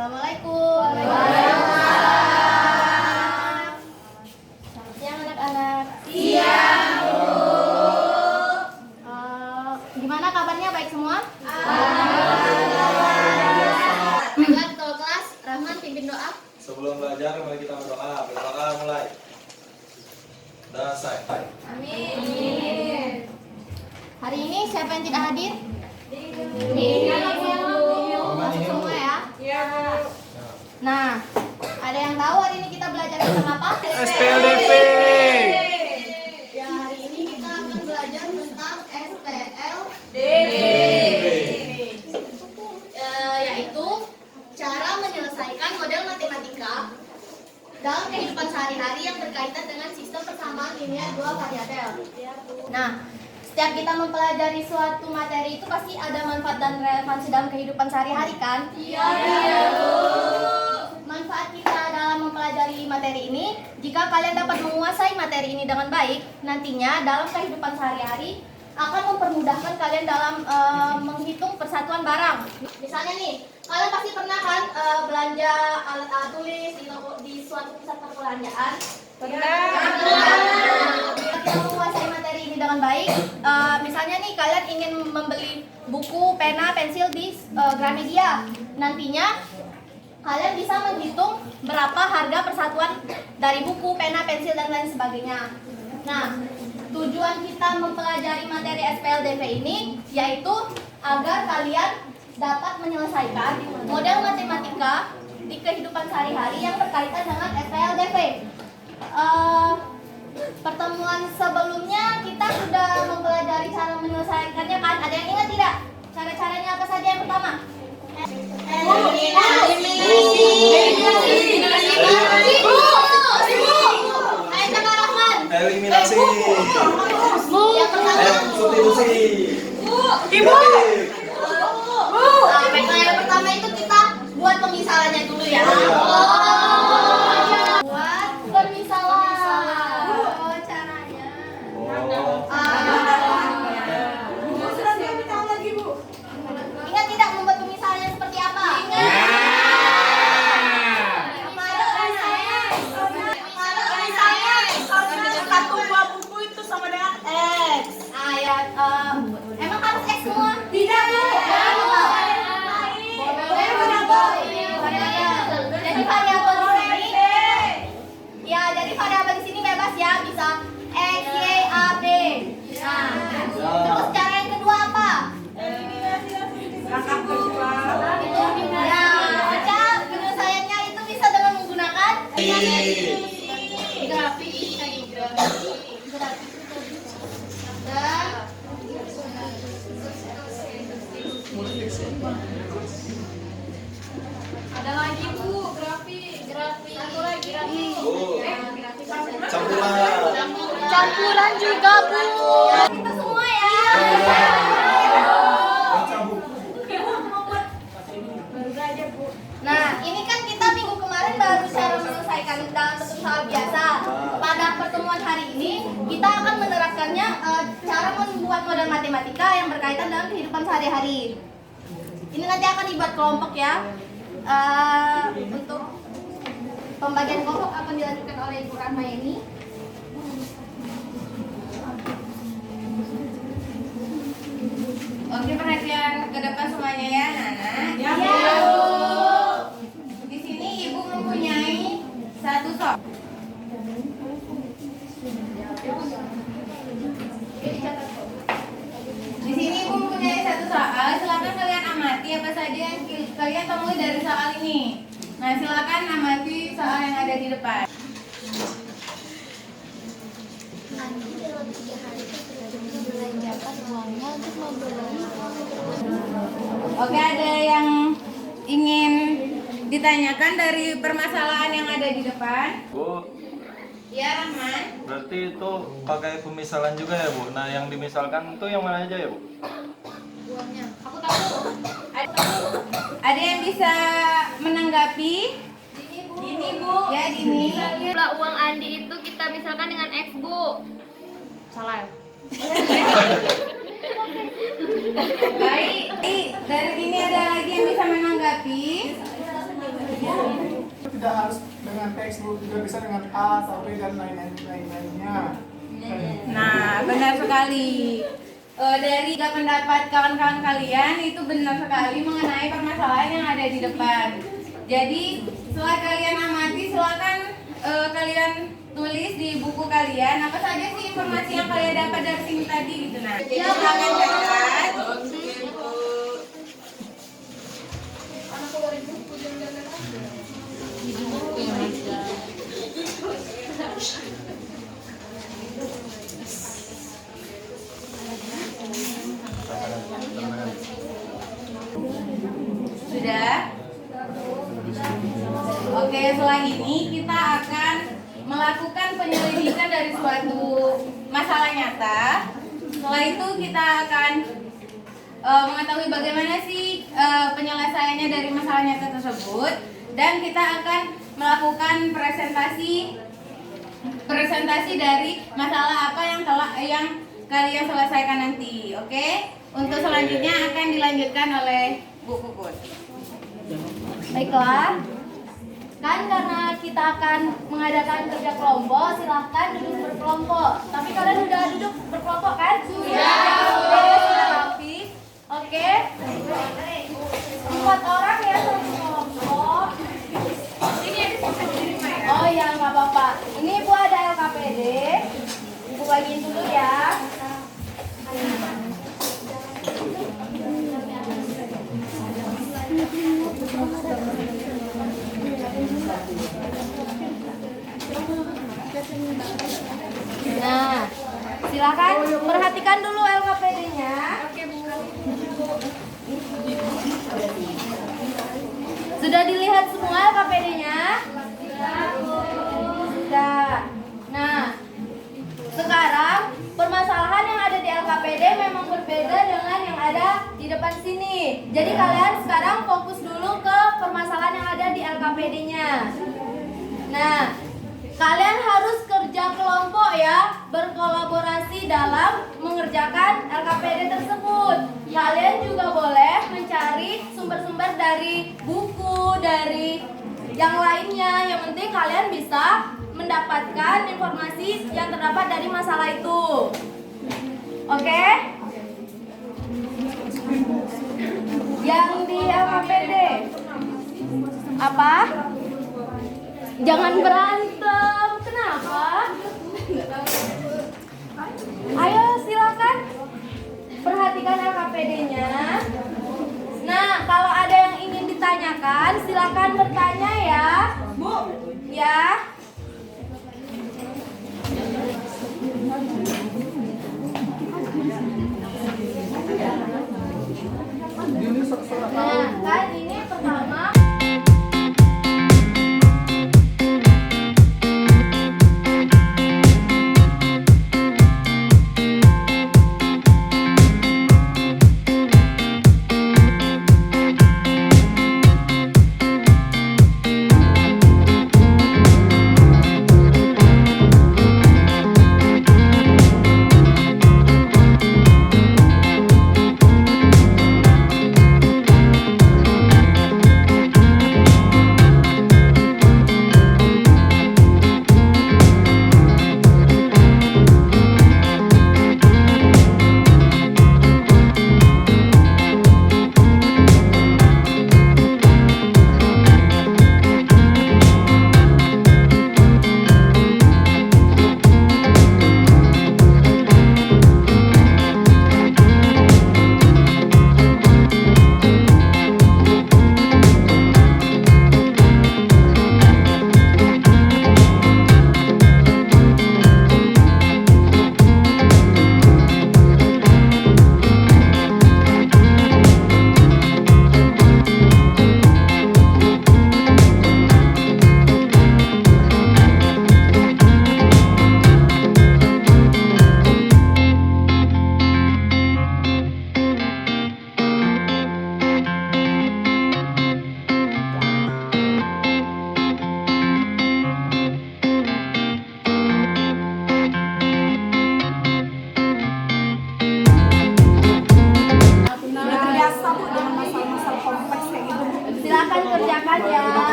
Assalamualaikum. Waalaikumsalam. Selamat siang anak-anak. Siang, Bu. Gimana kabarnya, baik semua? Alhamdulillah. Ketua kelas, Rahman pimpin doa. Sebelum belajar, mari kita berdoa. Berdoa mulai. Dan selesai. Amin. Hari ini siapa yang tidak hadir? Masuk semua ya? Iya, Bu. Nah, ada yang tahu hari ini kita belajar tentang apa? SPLDP. Ya, hari ini kita akan belajar tentang SPLDP. Yaitu cara menyelesaikan model matematika dalam kehidupan sehari-hari yang berkaitan dengan sistem persamaan linear dua variabel. Nah, setiap kita mempelajari suatu materi itu pasti ada manfaat dan relevansi dalam kehidupan sehari-hari kan? Iya, Bu. Manfaat kita dalam mempelajari materi ini, jika kalian dapat menguasai materi ini dengan baik, nantinya dalam kehidupan sehari-hari akan mempermudahkan kalian dalam menghitung persatuan barang. Misalnya nih, kalian pasti pernah kan belanja alat tulis di suatu pusat perbelanjaan? Kita menguasai materi ini dengan baik, misalnya nih kalian ingin membeli buku, pena, pensil di Gramedia, nantinya kalian bisa menghitung berapa harga persatuan dari buku, pena, pensil, dan lain sebagainya. Nah, tujuan kita mempelajari materi SPLDP ini yaitu agar kalian dapat menyelesaikan model matematika di kehidupan sehari-hari yang berkaitan dengan SPLDP. Pertemuan sebelumnya kita sudah mempelajari cara menyelesaikannya kan? Ada yang ingat tidak? Cara-caranya apa saja yang pertama? Eliminasi. Yang pertama. Substitusi. Ibu. Baiklah, yang pertama itu kita buat pemisalannya dulu ya. Buat pemisalan. Oh, caranya. Ingat tidak membuat pemisalannya seperti apa? Satu buah buku itu sama dengan X. Emang harus X semua? Tidak, Bu. Jadi variabel di sini, ya jadi variabel di sini bebas ya, bisa X, Y, A, B. Nah, terus cara yang kedua apa? Langkah kedua. Itu ya, baca penyelesaiannya itu bisa dengan menggunakan grafik dan Ada lagi, Bu, grafik. Satu lagi. campuran juga Bu. Kita semua ya. Nah, ini kan kita minggu kemarin baru cara menyelesaikan dalam bentuk soal biasa. Pada pertemuan hari ini, kita akan menerapkannya cara membuat model matematika yang berkaitan dalam kehidupan sehari-hari. Ini nanti akan dibuat kelompok ya. Untuk pembagian kelompok akan dilanjutkan oleh Ibu Rahmayeni. Oke, perhatian ke depan semuanya ya, Nana. Ya, Bu. Di sini Ibu mempunyai satu soal. Di sini Ibu mempunyai satu soal. Silakan kalian amati apa saja yang kalian temui dari soal ini. Nah, silakan amati soal yang ada di depan. Nanti dalam 3 hari belanjakan uangnya untuk membeli. Oke, ada yang ingin ditanyakan dari permasalahan yang ada di depan? Bu, Ya, Rahman. berarti itu pakai pemisalan juga ya, Bu? Nah, yang dimisalkan itu yang mana aja ya, Bu? Uangnya. Aku tahu. Ada yang bisa menanggapi? Ini Bu. Ya, Dini. Jumlah uang Andi itu kita misalkan dengan X, Bu. Salah. Baik, dari ini ada lagi yang bisa menanggapi? Tidak harus dengan textbook, juga bisa dengan A sampai dan lain-lainnya. Nah, benar sekali. Dari pendapat kawan-kawan kalian itu benar sekali mengenai permasalahan yang ada di depan. Jadi setelah kalian amati, silakan kalian tulis di buku kalian apa saja sih informasi yang kalian dapat dari sini tadi gitu. Nah, silakan catat. Sudah? Oke, setelah ini kita akan melakukan penyelidikan dari suatu masalah nyata. Setelah itu kita akan mengetahui bagaimana sih penyelesaiannya dari masalah nyata tersebut, dan kita akan melakukan presentasi dari masalah apa yang kalian selesaikan nanti. Oke? Untuk selanjutnya akan dilanjutkan oleh Bu Puput. Baiklah. Kan karena kita akan mengadakan kerja kelompok, silahkan duduk berkelompok. Tapi kalian udah duduk berkelompok kan? Sudah. Sudah rapi. Oke. 4 orang ya satu kelompok. Oh ya, nggak apa-apa. Ini Bu ada LKPD. Ibu bagiin dulu ya. Nah, silakan perhatikan dulu LKPD-nya. Sudah dilihat semua LKPD-nya? Sudah. Nah, sekarang permasalahan yang ada di LKPD memang berbeda dengan yang ada di depan sini. Jadi kalian sekarang fokus dulu ke permasalahan yang ada di LKPD-nya. Nah, kalian harus kerja kelompok ya, berkolaborasi dalam mengerjakan LKPD tersebut. Kalian juga boleh mencari sumber-sumber dari buku, dari yang lainnya. Yang penting kalian bisa mendapatkan informasi yang terdapat dari masalah itu. Oke? Yang di LKPD apa? Jangan berantem. Kenapa? Ayo silakan perhatikan LKPD-nya. Nah, kalau ada yang ingin ditanyakan, silakan bertanya ya. Bu, ya. Nah, kan ini pertama.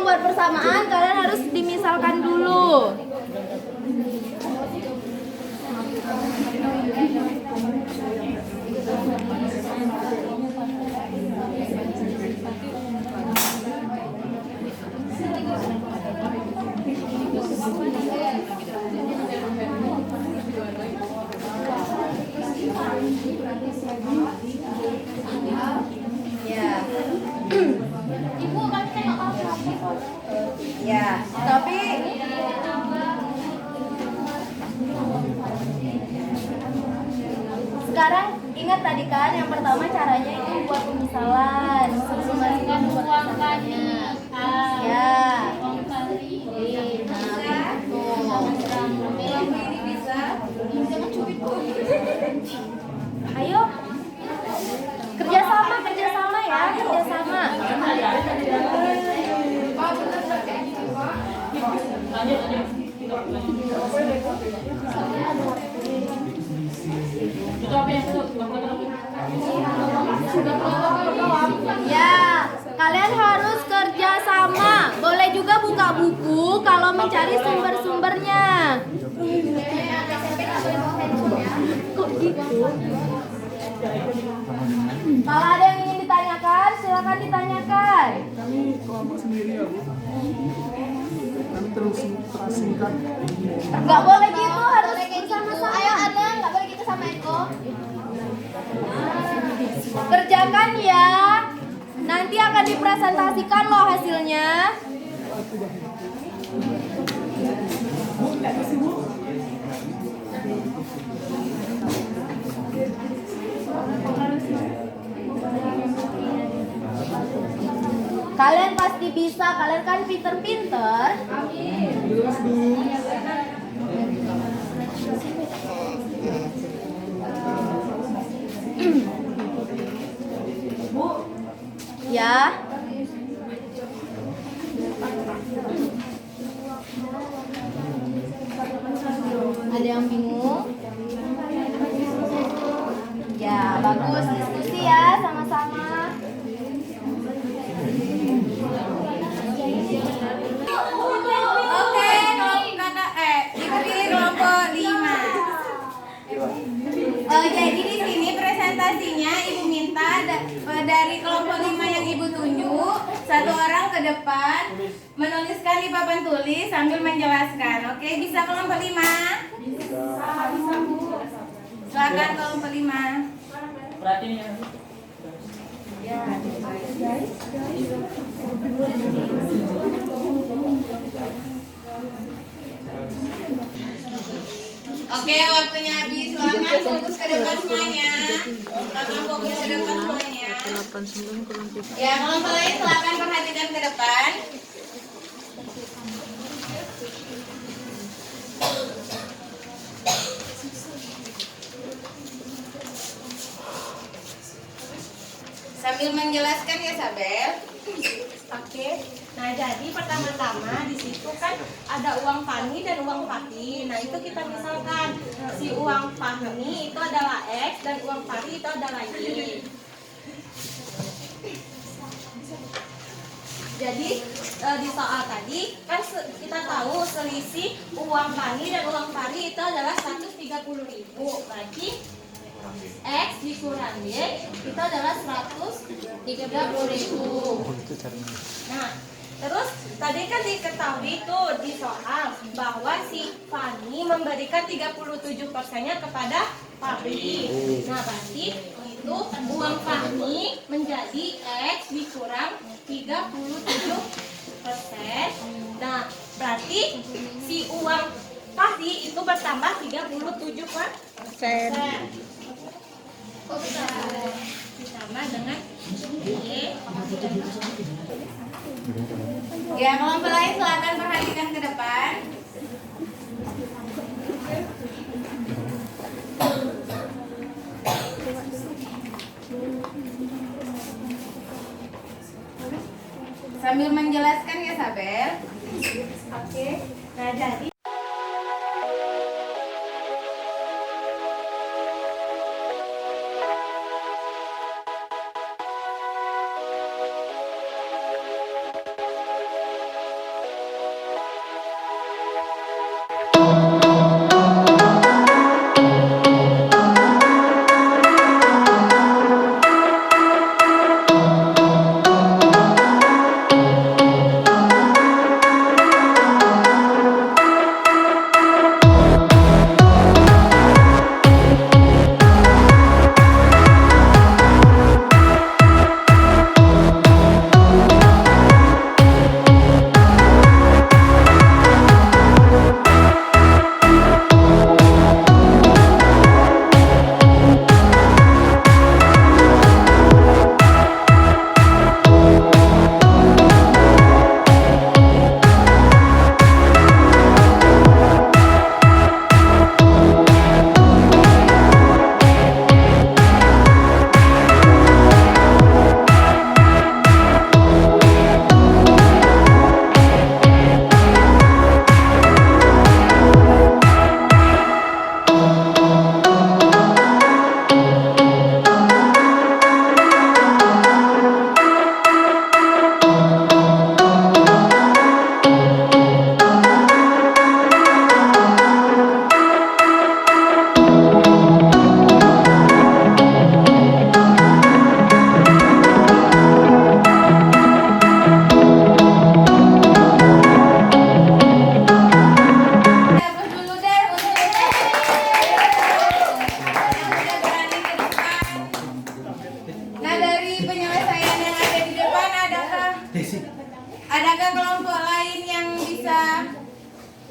buat persamaan kalian harus dimisalkan dulu. Ya. Ibu kan saya nggak apa-apa. Ya, tapi sekarang ingat tadi kan yang pertama caranya itu buat pemisalan sebelum masuk ke buat Uang kali pemisalannya. Ya. uang kali. Nah, begitu. Ini bisa. Jangan cubit. Ayo. Kerjasama ya, kerjasama. Ya, kalian harus kerja sama. Boleh juga buka buku kalau mencari sumber-sumbernya. Kok gitu? Kalau ada yang ingin ditanyakan, silakan ditanyakan. Kami kelompok sendiri ya Bu. Kami tersingkat. Nggak boleh gitu, harus bersama-sama. Ayo Ana, nggak boleh gitu sama Eko. Kerjakan ya. Nanti akan dipresentasikan loh hasilnya. Kalian pasti bisa, kalian kan pinter-pinter. Jelas Bu. Ya. Ada yang bingung? Ya, bagus. Diskusi ya sama-sama. Oke, dipilih kelompok 5. Jadi di sini presentasinya Ibu minta dari kelompok 5 yang Ibu tunjuk, satu orang ke depan menuliskan di papan tulis sambil menjelaskan. Oke, bisa kelompok 5? Silakan kelompok 5. Oke, waktunya habis. Silakan fokus ke depan semuanya. Silakan fokus ke depan semuanya. Ya, kelompok lain silakan perhatikan ke depan. Sambil menjelaskan ya, Sabel. Oke, nah jadi pertama-tama di situ kan ada uang Fani dan uang Fati. Nah itu kita misalkan si uang Fani itu adalah X dan uang Fati itu adalah Y. Jadi di soal tadi kan kita tahu selisih uang Fani dan uang Fari itu adalah 130.000. Berarti X dikurang Y itu adalah 130.000. Nah, terus tadi kan diketahui tuh di soal bahwa si Fani memberikan 37%-nya kepada Fabri. Nah, berarti itu uang Fani menjadi X dikurang 37%. Nah, berarti si uang Fabri itu bertambah 37%. Ditambah dengan Y. Ya, kelompok lain silakan perhatikan ke depan. Sambil menjelaskan ya, Sabel. Oke. Nah, jadi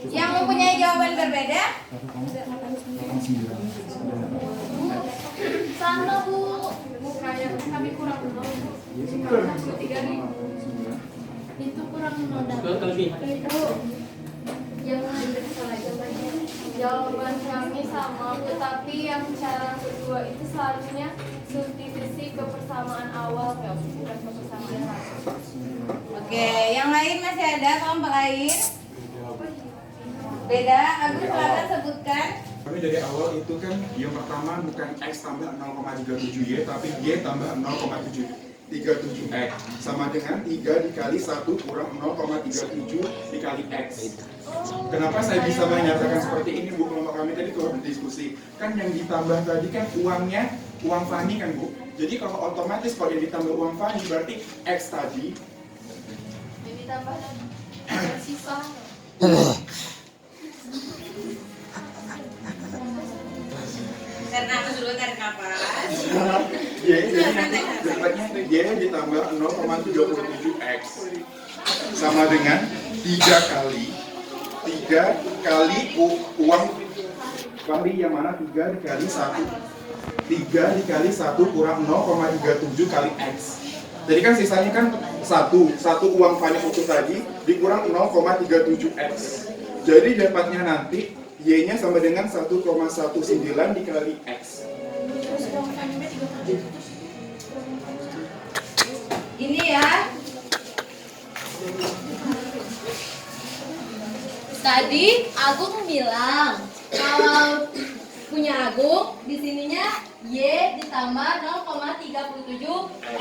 Yang mempunyai jawaban berbeda? Sama Bu. Kami kurang itu kurang Itu yang jawaban kami sama, tetapi yang cara kedua itu seharusnya substitusi kebersamaan awal, bukan kebersamaan akhir. Oke, yang lain masih ada kelompok lain? Beda, Agus silakan sebutkan. Kami dari awal itu kan yang pertama bukan X tambah 0,37Y tapi Y tambah 0,37X sama dengan 3 dikali 1 kurang 0,37 dikali X. Kenapa saya bisa menyatakan seperti ini Bu? Kelompok kami tadi telah berdiskusi. Kan yang ditambah tadi kan uangnya, uang Fani kan Bu. Jadi kalau otomatis kalau yang ditambah uang Fani berarti X tadi Jadi tambah sisa. Tarik nafas dulu, tarik nafas. Y jadi nanti dapatnya Y ditambah 0,37X sama dengan 3 kali uang Fahri yang mana 3 dikali 1 kurang 0,37 kali X. Jadi kan sisanya kan 1 uang Fahri utuh tadi dikurang 0,37X. Jadi dapatnya nanti Y-nya sama dengan 1,19 dikali X. Ini ya. Tadi Agung bilang kalau punya Agung di sininya Y ditambah 0,37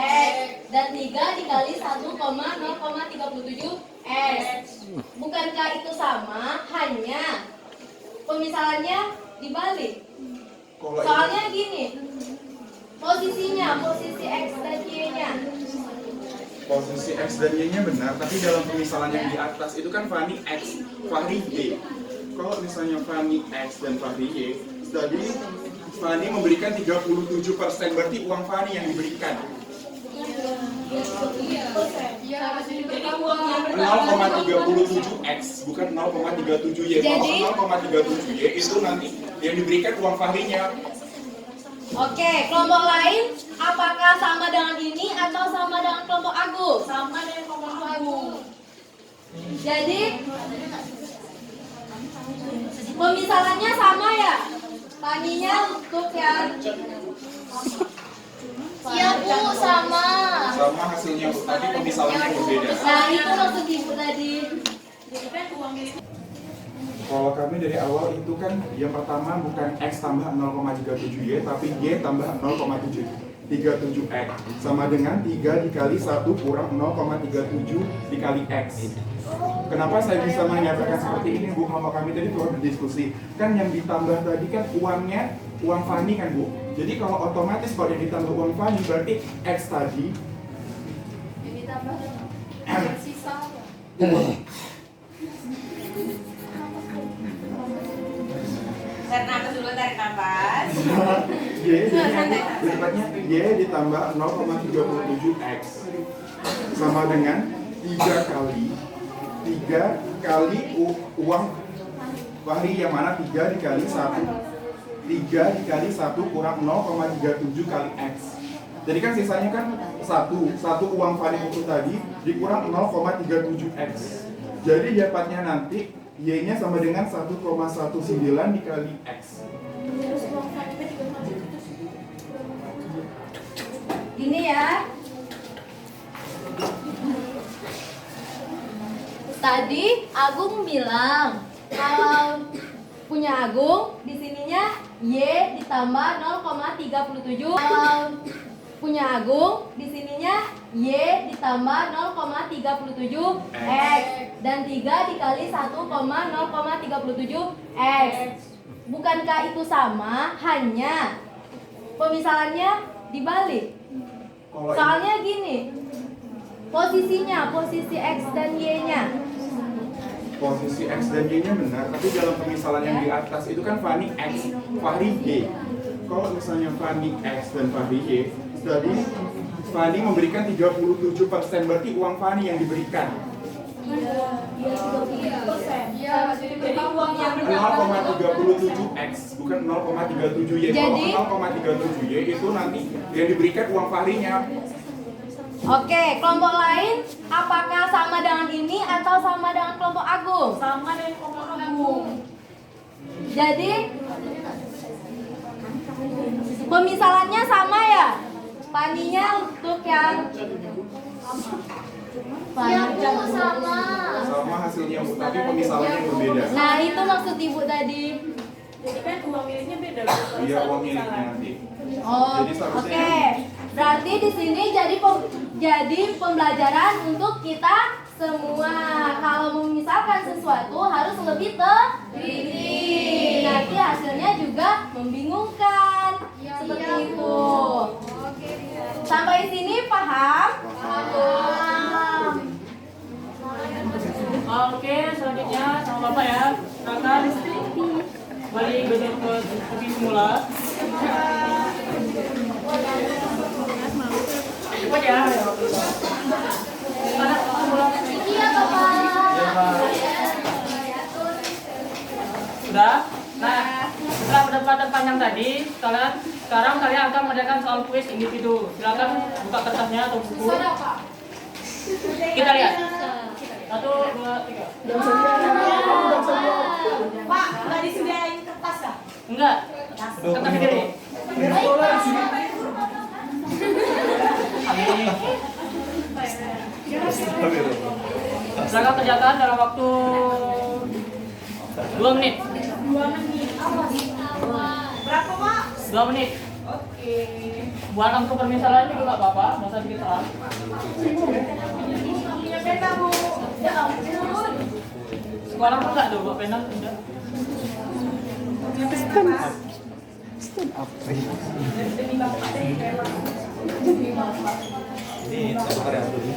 X dan 3 dikali 1,037 X. Bukankah itu sama? Hanya pemisalannya dibalik. Soalnya gini, posisi X dan Y-nya. Posisi X dan Y-nya benar, tapi dalam pemisalan yang di atas itu kan Fani X, Fahri Y. Kalau misalnya Fani X dan Fahri Y, tadi Fani memberikan 37%, berarti uang Fani yang diberikan. 0,37X, bukan 0,37Y. Kalau 0,37Y itu nanti yang diberikan uang Fahrinya. Oke, kelompok lain apakah sama dengan ini atau sama dengan kelompok Agung? Sama dengan kelompok Agung. Jadi pemisalannya sama ya? Tadinya untuk yang iya Bu, sama. Sama hasilnya, tapi pemisalannya berbeda. Nah itu maksud Ibu tadi. Kalau kami dari awal itu kan yang pertama bukan X tambah 0,37Y tapi Y tambah 0,37X sama dengan 3 dikali 1 kurang 0,37 dikali X. Kenapa saya bisa menyatakan seperti ini Bu? Kalau kami tadi telah berdiskusi. Kan yang ditambah tadi kan uangnya, uang Fani kan Bu. Jadi kalau otomatis kalau yang ditambah uang Fani berarti X tadi Jadi tambah sisa. Tarik nafas dulu, tarik nafas. Y dapatnya Y ditambah 0,37X sama dengan 3 kali uang Fahri yang mana 3 dikali 1 kurang 0,37 kali X. Jadi kan sisanya kan 1 uang Fahri itu tadi dikurang 0,37X. Jadi dapatnya nanti Y-nya sama dengan 1,19 dikali X. Gini ya. Tadi Agung bilang kalau punya Agung di sininya Y ditambah 0,37. Kalau punya Agung di sininya Y ditambah 0,37 X dan 3 dikali 1,037 X. Bukankah itu sama? Hanya pemisalannya dibalik. Soalnya gini, posisi X dan Y-nya. Posisi X dan Y-nya benar, tapi dalam pemisalan yang di atas itu kan Fani X, Fahri Y. Kalau misalnya Fani X dan Fahri Y, tadi Fani memberikan 37%, berarti uang Fani yang diberikan. Iya, jadi berapa 0,37x, bukan 0,37y. Jadi? Kalau 0,37y itu nanti yang diberikan uang Fahrinya. Oke, kelompok lain apakah sama dengan ini atau sama dengan kelompok Agung? Sama dengan kelompok Agung. Jadi pemisalannya sama ya? Paninya untuk yang sama. Sama hasilnya Bu, tapi pemisalannya yang berbeda. Nah, itu maksud Ibu tadi. Jadi kan uang miliknya beda. Iya, uang miliknya nanti. Oh, Jadi seharusnya oke. Berarti di sini jadi pembelajaran untuk kita semua. Kalau memisahkan sesuatu harus lebih teliti. Nanti hasilnya juga membingungkan. Seperti itu. Sampai sini paham? Paham. Oke, selanjutnya sama Bapak ya. Silakan kembali belajar ke topik semula. Cepat ya. Iya, Bapak. Sudah? Nah, setelah perdebatan panjang tadi, sekarang kalian akan mengerjakan soal kuis individu. Silakan buka kertasnya atau buku. Kita lihat. 1, 2, 3. Pak, nggak disediain kertas ya? Enggak. Kertas sendiri. Amin. Silakan kerjakan dalam waktu 2 menit. 2 menit. Berapa, Pak? 2 menit. Oke. Buat angka permisalan juga nggak apa-apa, nggak usah bikin terang. Punya peta, Bu. Ya ampun. Sekarang tuh nggak tuh buat pena udah. Ini satu karya dulu.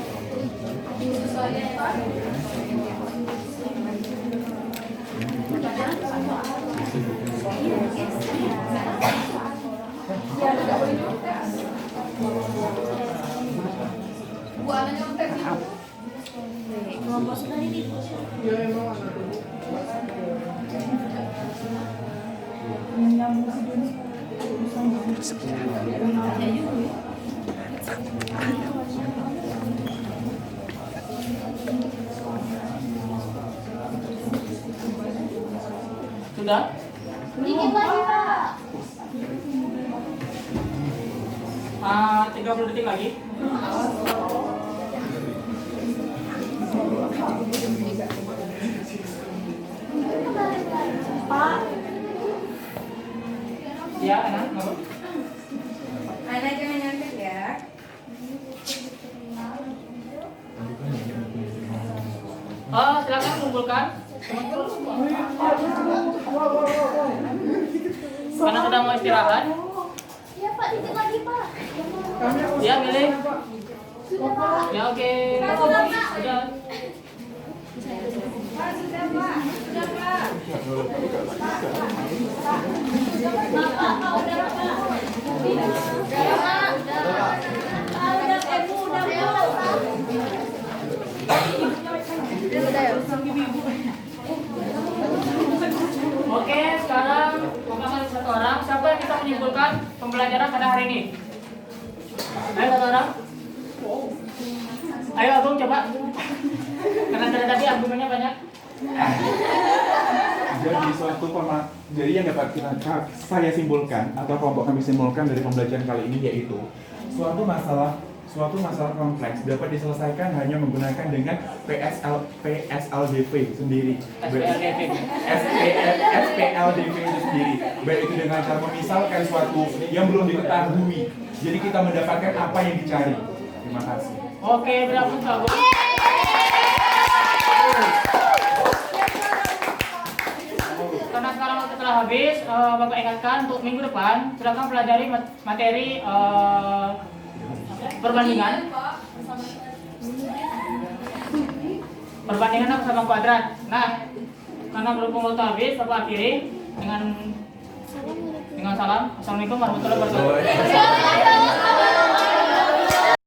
Sudah? Dikit lagi, Pak. 30 detik lagi. Pak. Ya, enak. Ngapa? Ana jangan nyontek ya. Oh, silakan kumpulkan. Karena sudah mau istirahat. Iya, Pak, dikit lagi, Pak. Ya, milih. Sudah, Pak. Ya, oke. Sudah. Oke, sekarang mengangkat satu orang. Siapa yang bisa menyimpulkan pembelajaran pada hari ini? Ayo satu orang. Ayo Agung coba. Karena dari tadi argumennya banyak. Jadi yang dapat saya simpulkan atau kelompok kami simpulkan dari pembelajaran kali ini yaitu suatu masalah kompleks dapat diselesaikan hanya menggunakan dengan PSLDV sendiri. SPLDV itu sendiri. Baik itu dengan cara memisalkan suatu yang belum diketahui. Jadi kita mendapatkan apa yang dicari. Terima kasih. Oke, berapa Agung? Karena sekarang waktu telah habis, Bapak ingatkan untuk minggu depan silakan pelajari materi perbandingan apa sama kuadrat. Nah, karena berhubung waktu habis, Bapak akhiri dengan salam. Assalamualaikum warahmatullahi wabarakatuh.